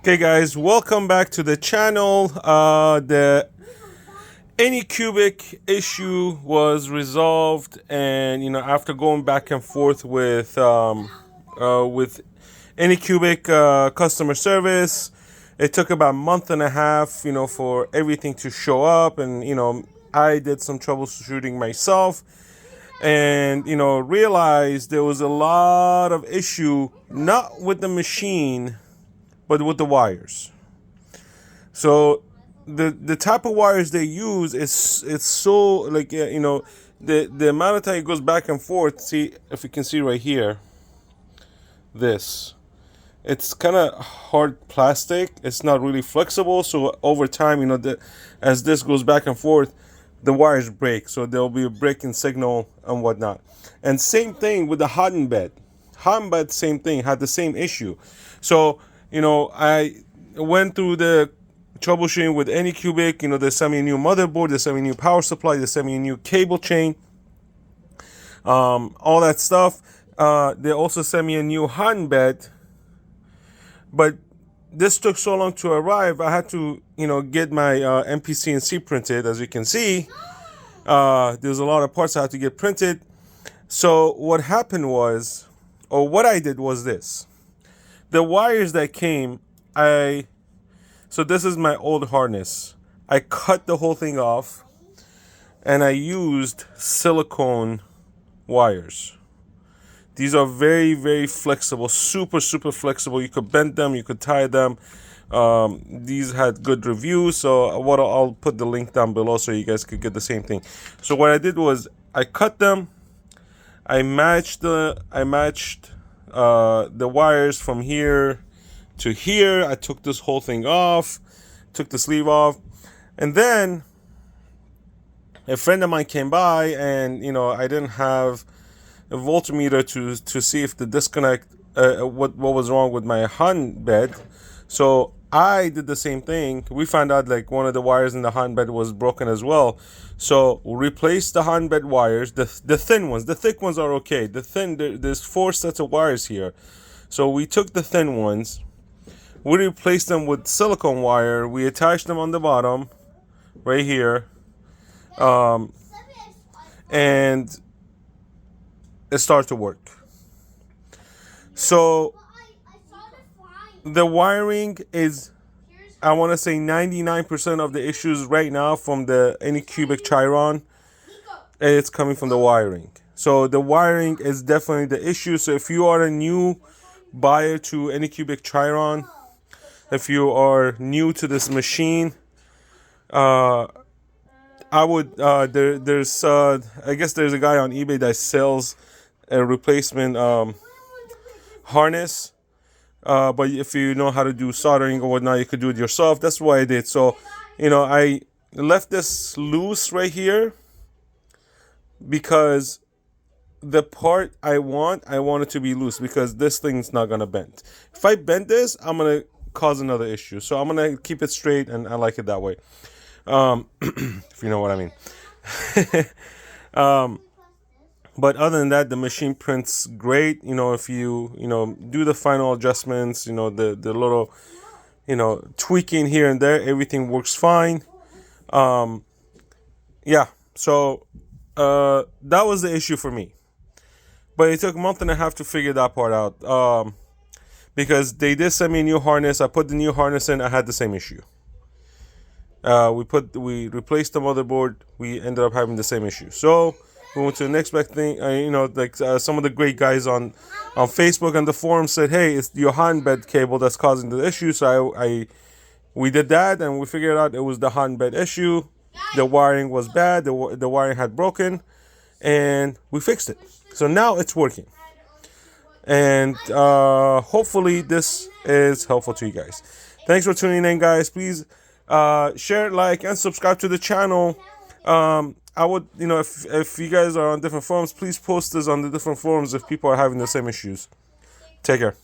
Okay, guys, welcome back to the channel. The Anycubic issue was resolved, and after going back and forth with Anycubic customer service, it took about a month and a half, for everything to show up, and I did some troubleshooting myself, and realized there was a lot of issue not with the machine but with the wires. So the type of wires they use is it's so like the amount of time it goes back and forth. See if you can see right here. This it's kind of hard plastic. It's not really flexible. So over time, as this goes back and forth, the wires break. So there'll be a breaking signal and whatnot. And same thing with the hotened bed. Hotened bed, same thing, had the same issue. So I went through the troubleshooting with Anycubic. They sent me a new motherboard, they sent me a new power supply, they sent me a new cable chain, all that stuff. They also sent me a new hotened bed, but this took so long to arrive. I had to get my MPCNC printed. As you can see, there's a lot of parts I had to get printed. So what happened was, or what I did was this: the wires that came, so this is my old harness. I cut the whole thing off and I used silicone wires. These are very, very flexible, super, super flexible. You could bend them, you could tie them. These had good reviews, so I'll put the link down below so you guys could get the same thing. So what I did was I cut them, I matched the wires from here to here. I took this whole thing off, took the sleeve off, and then a friend of mine came by, and I didn't have a voltmeter to see if the disconnect, what was wrong with my hotened bed. So I did the same thing. We found out like one of the wires in the hotened bed was broken as well. So we replaced the hotened bed wires, the thin ones. The thick ones are okay. There's 4 sets of wires here. So we took the thin ones, we replaced them with silicone wire. We attached them on the bottom, right here, and it started to work. So the wiring is, I want to say 99% of the issues right now from the Anycubic Chiron, it's coming from the wiring. So the wiring is definitely the issue. So if you are a new buyer to Anycubic Chiron, if you are new to this machine, I would there's I guess there's a guy on eBay that sells a replacement harness. But if you know how to do soldering or whatnot, you could do it yourself. That's what I did. So, I left this loose right here because the part I want it to be loose, because this thing's not going to bend. If I bend this, I'm going to cause another issue. So I'm going to keep it straight, and I like it that way. If you know what I mean. But other than that, the machine prints great. If you do the final adjustments, the little tweaking here and there, everything works fine. Yeah, so that was the issue for me, but it took a month and a half to figure that part out, because they did send me a new harness. I put the new harness in, I had the same issue. We replaced the motherboard, we ended up having the same issue. So we went to the next best thing. Some of the great guys on Facebook and the forum said, hey, it's your hotened bed cable that's causing the issue. So we did that, and we figured out it was the hotened bed issue. The wiring was bad, the wiring had broken, and we fixed it. So now it's working, and hopefully this is helpful to you guys. Thanks for tuning in, guys. Please share, like, and subscribe to the channel. I would, if you guys are on different forums, please post this on the different forums if people are having the same issues. Take care.